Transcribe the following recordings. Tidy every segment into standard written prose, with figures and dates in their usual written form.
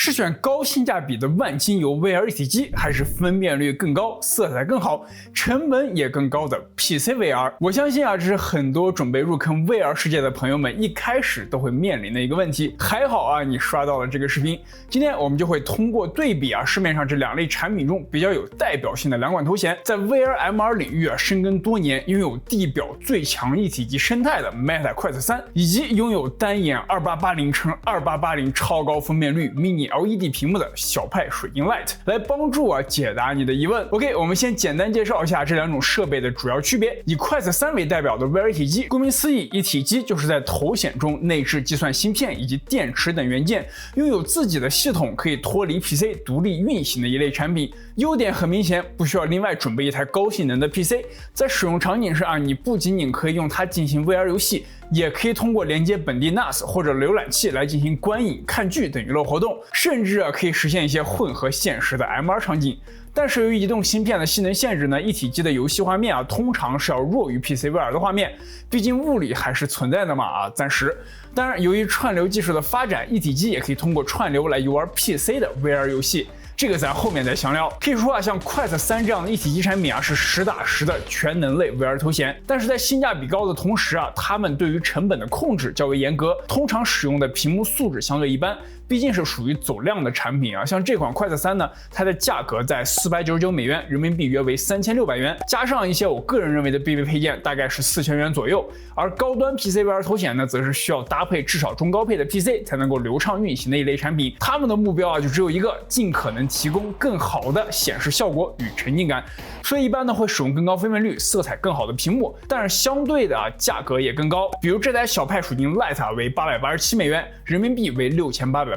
是选高性价比的万金油 VR 一体机，还是分辨率更高、色彩更好、成本也更高的 PC VR？ 我相信这是很多准备入坑 VR 世界的朋友们一开始都会面临的一个问题。还好你刷到了这个视频。今天我们就会通过对比市面上这两类产品中比较有代表性的两款头衔，在 VR MR 领域深耕多年，拥有地表最强一体机生态的 Meta Quest 3，以及拥有单眼 2880×2880 超高分辨率 Mini LED 屏幕的小派水晶 Lite， 来帮助解答你的疑问。OK， 我们先简单介绍一下这两种设备的主要区别。以 Quest 3为代表的 VR 一体机，顾名思义，一体机就是在头显中内置计算芯片以及电池等元件，拥有自己的系统，可以脱离 PC 独立运行的一类产品。优点很明显，不需要另外准备一台高性能的 PC， 在使用场景上你不仅仅可以用它进行 VR 游戏，也可以通过连接本地 NAS 或者浏览器来进行观影、看剧等娱乐活动，甚至可以实现一些混合现实的 MR 场景。但是由于移动芯片的性能限制呢，一体机的游戏画面通常是要弱于 PC VR 的画面，毕竟物理还是存在的嘛暂时。当然，由于串流技术的发展，一体机也可以通过串流来游玩 PC 的 VR 游戏。这个咱后面再详聊。可以说像 Quest 3这样的一体机产品是实打实的全能类 VR 头衔，但是在性价比高的同时他们对于成本的控制较为严格，通常使用的屏幕素质相对一般，毕竟是属于走量的产品像这款 Quest 3呢，它的价格在499美元，人民币约为3600元，加上一些我个人认为的必备配件，大概是4000元左右。而高端 PC VR 头衔呢，则是需要搭配至少中高配的 PC 才能够流畅运行的一类产品。他们的目标就只有一个，尽可能提供更好的显示效果与沉浸感，所以一般呢会使用更高分辨率、色彩更好的屏幕，但是相对的价格也更高。比如这台小派水晶 Lite 为887美元，人民币为6886。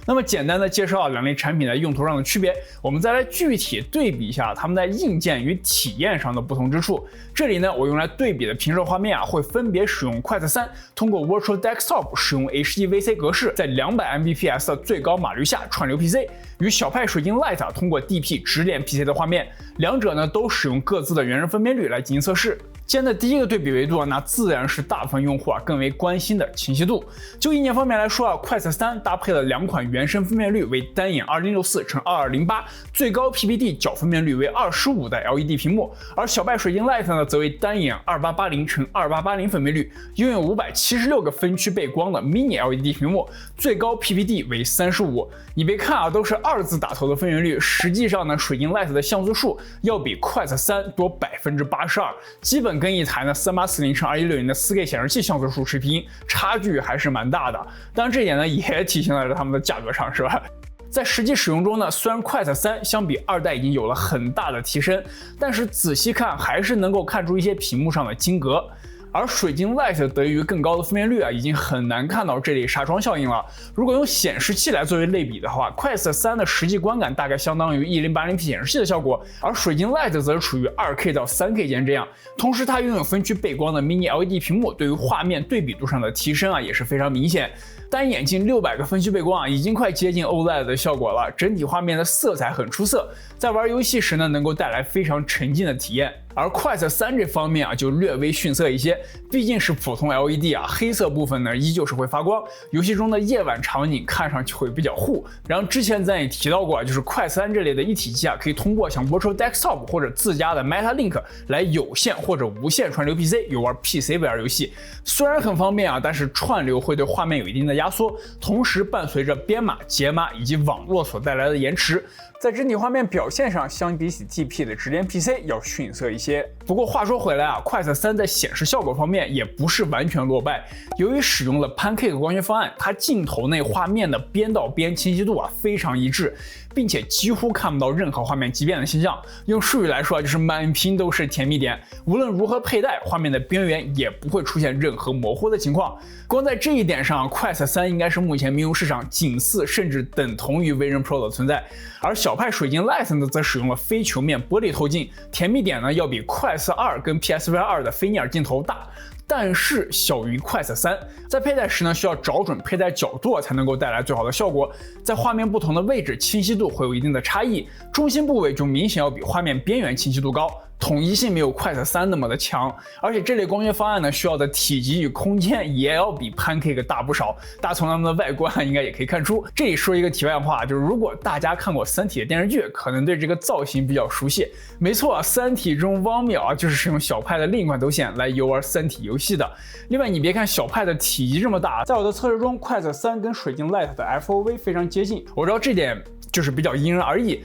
那么简单的介绍两类产品在用途上的区别，我们再来具体对比一下它们在硬件与体验上的不同之处。这里呢，我用来对比的平射画面会分别使用 Quest 3通过 Virtual Desktop 使用 HEVC 格式，在200Mbps 的最高码率下串流 PC， 与小派水晶 Lite 通过 DP 直连 PC 的画面，两者呢都使用各自的原生分辨率来进行测试。先的第一个对比维度那自然是大部分用户更为关心的清晰度。就硬件方面来说Quest 3搭配了两款原生分辨率为单眼 2064×2208， 最高 PPD 角分辨率为25的 LED 屏幕，而小派水晶 Lite 呢则为单眼 2880×2880 分辨率，拥有576个分区背光的 Mini LED 屏幕，最高 PPD 为35。你别看都是2字打头的分辨率，实际上呢，水晶 Lite 的像素数要比 Quest 3多82%，基本跟一台呢3840×2160的 4K 显示器像素数持平，差距还是蛮大的。当然这一点呢也体现在他们的价格上，是吧？在实际使用中呢，虽然 Quest 3相比2代已经有了很大的提升，但是仔细看还是能够看出一些屏幕上的晶格。而水晶 Lite 得益于更高的分辨率已经很难看到这类纱窗效应了。如果用显示器来作为类比的话， Quest 3的实际观感大概相当于 1080p 显示器的效果，而水晶 Lite 则处于 2K 到 3K 间这样。同时它拥有分区背光的 Mini LED 屏幕，对于画面对比度上的提升也是非常明显。单眼近600个分区背光已经快接近 OLED 的效果了，整体画面的色彩很出色，在玩游戏时呢能够带来非常沉浸的体验。而 Quest 3这方面就略微逊色一些，毕竟是普通 LED 黑色部分呢依旧是会发光，游戏中的夜晚场景看上去会比较糊。然后之前咱也提到过就是 Quest 3这类的一体机可以通过像 Virtual Desktop 或者自家的 MetaLink 来有线或者无线串流 PC 游玩 PC VR 游戏。虽然很方便但是串流会对画面有一定的压缩，同时伴随着编码、解码以及网络所带来的延迟，在整体画面表现上相比起 DP 的直连 PC 要逊色一些。不过话说回来Quest 3在显示效果方面也不是完全落败，由于使用了 Pancake 光学方案，它镜头内画面的边到边清晰度非常一致，并且几乎看不到任何画面畸变的现象。用术语来说就是满屏都是甜蜜点，无论如何佩戴，画面的边缘也不会出现任何模糊的情况。光在这一点上，Quest 3应该是目前民用市场仅次甚至等同于 Vision Pro 的存在。而小派水晶 Lite 呢，则使用了非球面玻璃透镜，甜蜜点呢要比 Quest 2跟 PSVR 2的菲涅尔镜头大，但是小于 Quest 3。在佩戴时呢，需要找准佩戴角度才能够带来最好的效果。在画面不同的位置，清晰度会有一定的差异，中心部位就明显要比画面边缘清晰度高。统一性没有 Quest 3那么的强，而且这类光学方案呢需要的体积与空间也要比 Pancake 大不少。大家从它们的外观应该也可以看出。这里说一个题外话，就是如果大家看过《三体》的电视剧，可能对这个造型比较熟悉。没错啊，《三体》中汪淼就是使用小派的另一款头显来游玩《三体》游戏的。另外，你别看小派的体积这么大，在我的测试中 ，Quest 3跟水晶 Lite 的 FOV 非常接近。我知道这点就是比较因人而异。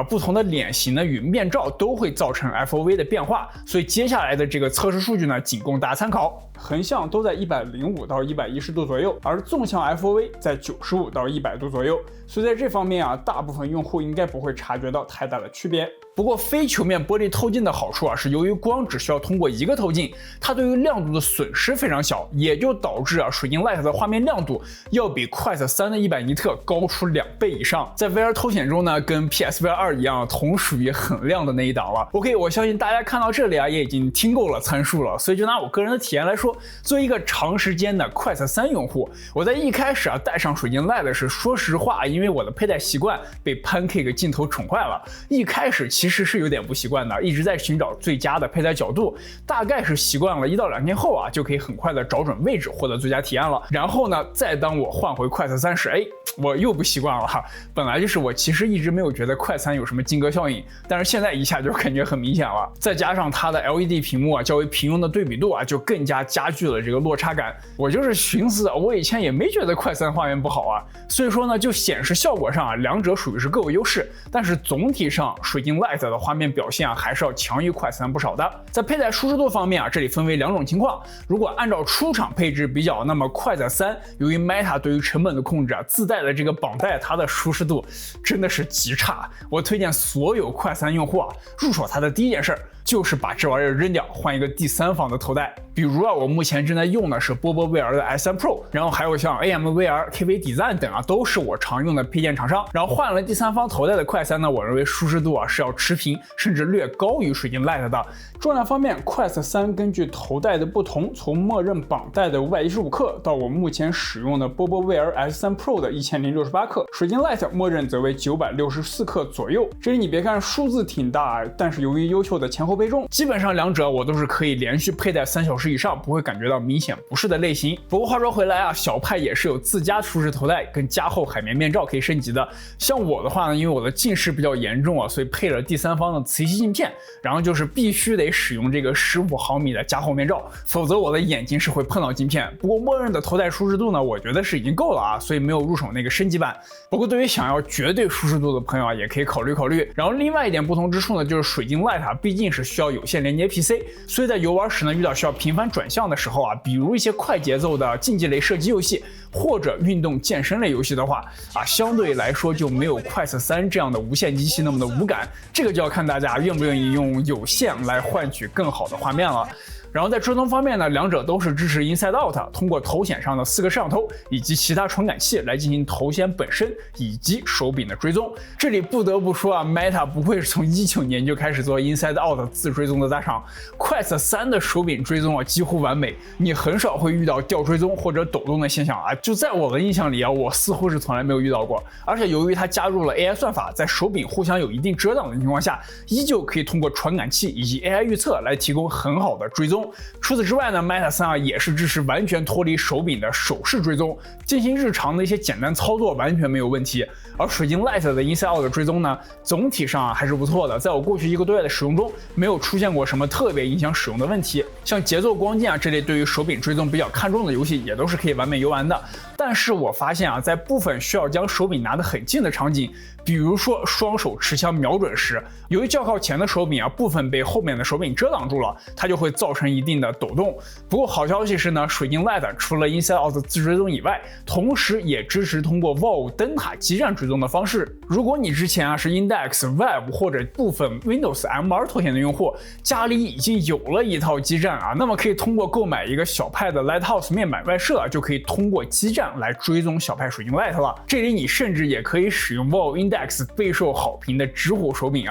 不同的脸型呢与面罩都会造成 FOV 的变化，所以接下来的这个测试数据呢仅供大家参考。横向都在105到110度左右，而纵向 FOV 在95到100度左右，所以在这方面大部分用户应该不会察觉到太大的区别。不过非球面玻璃透镜的好处是由于光只需要通过一个透镜，它对于亮度的损失非常小，也就导致水晶 Lite 的画面亮度要比 Quest 3的100尼特高出2倍以上。在 VR 透显中呢，跟 PSVR 2一样，同属于很亮的那一档了。OK， 我相信大家看到这里也已经听够了参数了，所以就拿我个人的体验来说，作为一个长时间的 Quest 3用户，我在一开始戴上水晶 Lite 时，说实话，因为我的佩戴习惯被 Pancake 镜头宠坏了，一开始其实是有点不习惯的，一直在寻找最佳的佩戴角度，大概是习惯了1到2天后就可以很快的找准位置，获得最佳体验了。然后呢，再当我换回 Quest 3时，我又不习惯了。本来就是我其实一直没有觉得Quest 3有什么金格效应，但是现在一下就感觉很明显了。再加上它的 LED 屏幕较为平庸的对比度就更加加剧了这个落差感。我就是寻思，我以前也没觉得Quest 3画面不好所以说呢，就显示效果上两者属于是各有优势，但是总体上水晶 Lite 的画面表现还是要强于Quest 3不少的。在佩戴舒适度方面这里分为2种情况。如果按照出厂配置比较，那么Quest 3由于 Meta 对于成本的控制自带的这个绑带，它的舒适度真的是极差。我推荐所有Quest 3用户入手它的第一件事就是把这玩意儿扔掉，换一个第三方的头戴。比如我目前正在用的是波波 VR 的 S3 Pro， 然后还有像 AMVR、KV Design 等都是我常用的配件厂商。然后换了第三方头戴的Quest 3呢，我认为舒适度是要持平，甚至略高于水晶 Lite 的。重量方面，Quest 3根据头戴的不同，从默认绑带的515克到我目前使用的波波 VR S3 Pro 的1068克，水晶 Lite 默认则为964克左右。这里你别看数字挺大，但是由于优秀的前后配重，基本上两者我都是可以连续佩戴3小时以上，不会感觉到明显不适的类型。不过话说回来小派也是有自家舒适头戴跟加厚海绵面罩可以升级的。像我的话呢，因为我的近视比较严重所以配了第三方的磁吸镜片，然后就是必须得使用这个15毫米的加厚面罩，否则我的眼睛是会碰到镜片。不过默认的头戴舒适度呢，我觉得是已经够了所以没有入手那个升级版。不过对于想要绝对舒适度的朋友也可以考虑考虑。然后另外一点不同之处呢，就是水晶 Lite 毕竟是需要有线连接 PC， 所以在游玩时呢，遇到需要频繁转向的时候比如一些快节奏的竞技类射击游戏或者运动健身类游戏的话相对来说就没有Quest 3这样的无线机器那么的无感。这个就要看大家愿不愿意用有线来换取更好的画面了。然后在追踪方面呢，两者都是支持 Inside Out， 通过头显上的4个摄像头以及其他传感器来进行头显本身以及手柄的追踪。这里不得不说Meta 不会是从19年就开始做 Inside Out 自追踪的大厂。Quest 3的手柄追踪几乎完美，你很少会遇到掉追踪或者抖动的现象就在我的印象里我似乎是从来没有遇到过。而且由于它加入了 AI 算法，在手柄互相有一定遮挡的情况下，依旧可以通过传感器以及 AI 预测来提供很好的追踪。除此之外呢 ，Meta 3也是支持完全脱离手柄的手势追踪，进行日常的一些简单操作完全没有问题。而水晶 Lite 的 Inside Out 的追踪呢，总体上还是不错的，在我过去1个多月的使用中，没有出现过什么特别影响使用的问题。像节奏光剑这类对于手柄追踪比较看重的游戏，也都是可以完美游玩的。但是我发现在部分需要将手柄拿得很近的场景，比如说双手持枪瞄准时，由于较靠前的手柄部分被后面的手柄遮挡住了，它就会造成一定的抖动。不过好消息是呢，水晶 Lite 除了 Inside Out 自追踪以外，同时也支持通过 Valve 灯塔基站追踪的方式。如果你之前是 Index、Web 或者部分 Windows MR 头显的用户，家里已经有了一套基站那么可以通过购买一个小派的 Lighthouse 面板外设，就可以通过基站来追踪小派水晶 Lite 了。这里你甚至也可以使用 Valve Index 备受好评的直虎手柄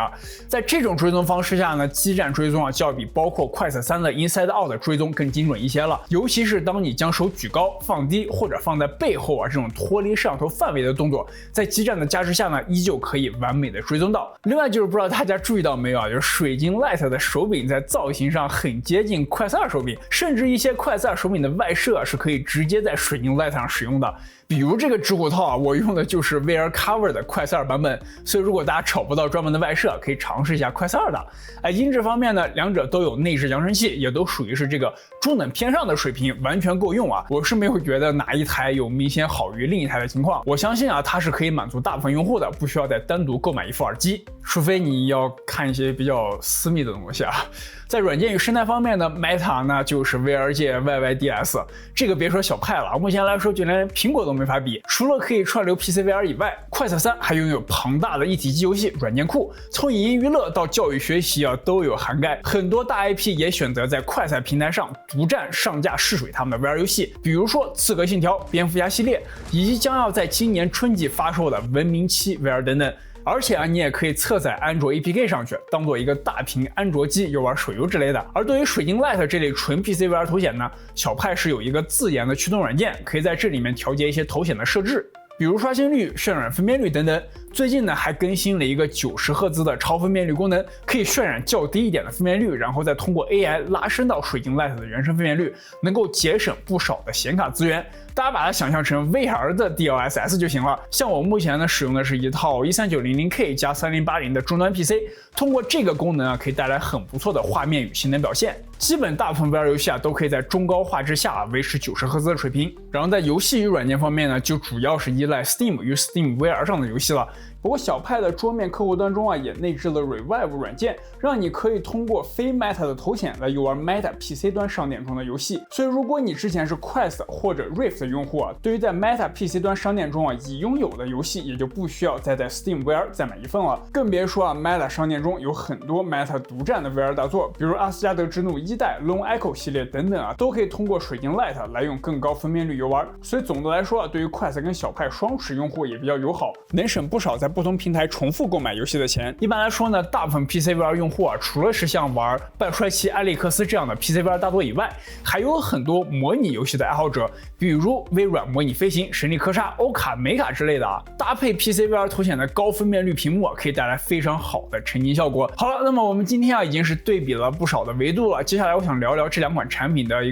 在这种追踪方式下呢，基站追踪就要比包括Quest 3的 Inside Out 的追踪更精准一些了，尤其是当你将手举高、放低或者放在背后这种脱离摄像头范围的动作，在基站的加持下呢，依旧可以完美的追踪到。另外就是不知道大家注意到没有就是水晶 Lite 的手柄在造型上很接近快4手柄，甚至一些快4手柄的外设是可以直接在水晶 Lite 上使用的。比如这个指虎套我用的就是 Wear Cover 的快4版本，所以如果大家找不到专门的外设，可以尝试一下快4的。音质方面呢，两者都有内置扬声器，也都属于是这个中等偏上的水平，完全够用啊。我是没有觉得哪一台有明显好于另一台的情况。我相信它是可以满足大部分用户的，不需要再单独购买一副耳机，除非你要看一些比较私密的东西啊。在软件与生态方面呢 ，Meta 呢就是 VR 界 YYDS， 这个别说小派了，目前来说就连苹果都没法比。除了可以串流 PC VR 以外，快3还拥有庞大的一体机游戏软件库，从影音娱乐到教育学习都有涵盖。很多大 IP 也选择在快3平台上独占上架试水他们的 VR 游戏，比如说《刺客信条》、蝙蝠侠系列，以及将要在今年春季发售的《文明7 VR》等等。而且你也可以侧载安卓 APK 上去，当做一个大屏安卓机游玩手游之类的。而对于水晶 Lite 这类纯 PC VR 头显呢，小派是有一个自研的驱动软件，可以在这里面调节一些头显的设置，比如刷新率、渲染分辨率等等。最近呢还更新了一个90赫兹的超分辨率功能，可以渲染较低一点的分辨率，然后再通过 AI 拉升到水晶 Lite 的原生分辨率，能够节省不少的显卡资源。大家把它想象成 VR 的 DLSS 就行了。像我目前呢使用的是一套 13900K 加3080的终端 PC， 通过这个功能可以带来很不错的画面与性能表现。基本大部分 VR 游戏都可以在中高画质下维持90赫兹的水平。然后在游戏与软件方面呢，就主要是依赖 Steam 与 Steam VR 上的游戏了。不过小派的桌面客户端中也内置了 Revive 软件，让你可以通过非 Meta 的头显来游玩 Meta PC 端商店中的游戏。所以如果你之前是 Quest 或者 Rift 的用户对于在 Meta PC 端商店中已拥有的游戏，也就不需要再在 Steam VR 再买一份了。更别说Meta 商店中有很多 Meta 独占的 VR 大作，比如阿斯加德之怒1代、Lone Echo 系列等等都可以通过水晶 Lite 来用更高分辨率游玩。所以总的来说对于 Quest 跟小派双持用户也比较友好，能省不少在不同平台重复购买游戏的钱。一般来说呢，大部分 PC VR 用户除了是像玩半衰期艾利克斯这样的 PC VR 大作以外，还有很多模拟游戏的爱好者，比如微软模拟飞行、神力科莎、欧卡、美卡之类的搭配 PC VR 头显的高分辨率屏幕可以带来非常好的沉浸效果。好了，那么我们今天已经是对比了不少的维度了，接下来我想聊聊这两款产品的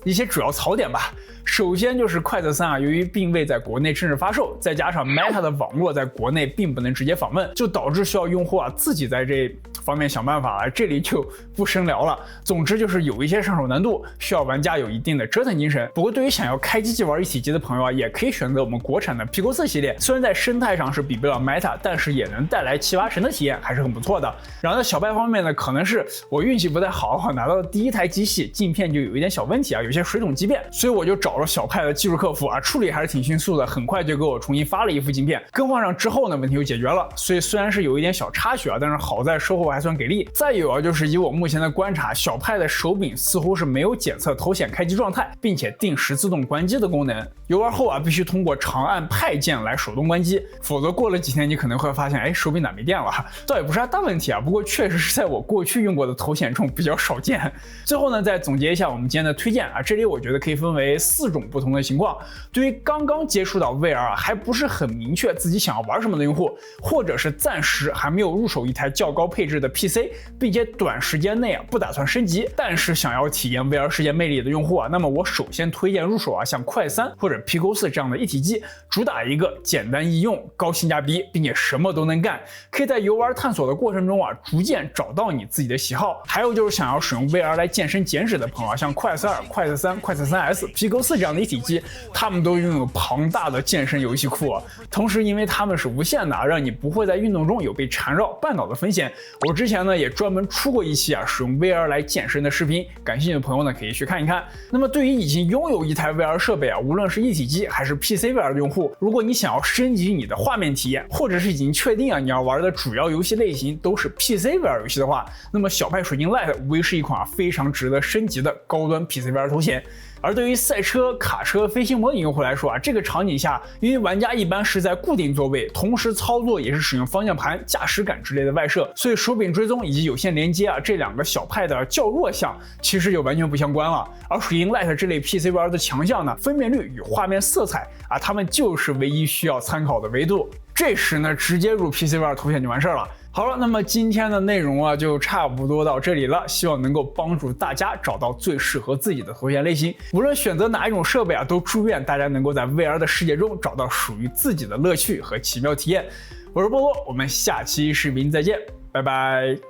一些主要槽点吧。首先就是快3由于并未在国内正式发售，再加上 Meta 的网络在国内并不能直接访问，就导致需要用户自己在这方面想办法了，这里就不深聊了。总之就是有一些上手难度，需要玩家有一定的折腾精神。不过对于想要开机器玩一体机的朋友也可以选择我们国产的 Pico 4系列，虽然在生态上是比不了 Meta， 但是也能带来7-8成的体验，还是很不错的。然后在小派方面呢，可能是我运气不太好，拿到第一台机器镜片就有一点小问题有些水肿畸变，所以我就找了小派的技术客服处理还是挺迅速的，很快就给我重新发了一副镜片，更换上之后呢，问题就解决了。所以虽然是有一点小插曲但是好在售后还算给力。再有就是以我目前的观察，小派的手柄似乎是没有检测头显开机状态，并且定时自动关机的功能。游玩后必须通过长按派键来手动关机，否则过了几天你可能会发现手柄咋没电了。倒也不是啥大问题不过确实是在我过去用过的头显中比较少见。最后呢，再总结一下我们今天的推荐这里我觉得可以分为4种不同的情况。对于刚刚接触到 VR 还不是很明确自己想要玩什么的用户，或者是暂时还没有入手一台较高配置的 PC， 并且短时间内不打算升级，但是想要体验 VR 世界魅力的用户那么我首先推荐入手像快3或者 Pico 4这样的一体机，主打一个简单易用、高性价比，并且什么都能干，可以在游玩探索的过程中逐渐找到你自己的喜好。还有就是想要使用 VR 来健身减脂的朋友像快2、快3、快3S、Pico 4这样的一体机，他们都拥有庞大的健身游戏库同时因为他们是无线的让你不会在运动中有被缠绕绊倒的风险。我之前呢也专门出过一期使用 VR 来健身的视频，感兴趣的朋友呢可以去看一看。那么对于已经拥有一台 VR 设备无论是一体机还是 PC VR 的用户，如果你想要升级你的画面体验，或者是已经确定你要玩的主要游戏类型都是 PC VR 游戏的话，那么小派水晶 Lite 无疑是一款非常值得升级的高端 PC VR 头显。而对于赛车、卡车、飞行模拟用户来说这个场景下，因为玩家一般是在固定座位，同时操作也是使用方向盘、驾驶杆之类的外设，所以手柄追踪以及有线连接这两个小派的较弱项其实就完全不相关了。而水晶 Lite 这类 PC VR 的强项呢，分辨率与画面色彩它们就是唯一需要参考的维度。这时呢，直接入 PC VR 头显就完事了。好了，那么今天的内容就差不多到这里了，希望能够帮助大家找到最适合自己的头显类型。无论选择哪一种设备都祝愿大家能够在 VR 的世界中找到属于自己的乐趣和奇妙体验。我是波波，我们下期视频再见，拜拜。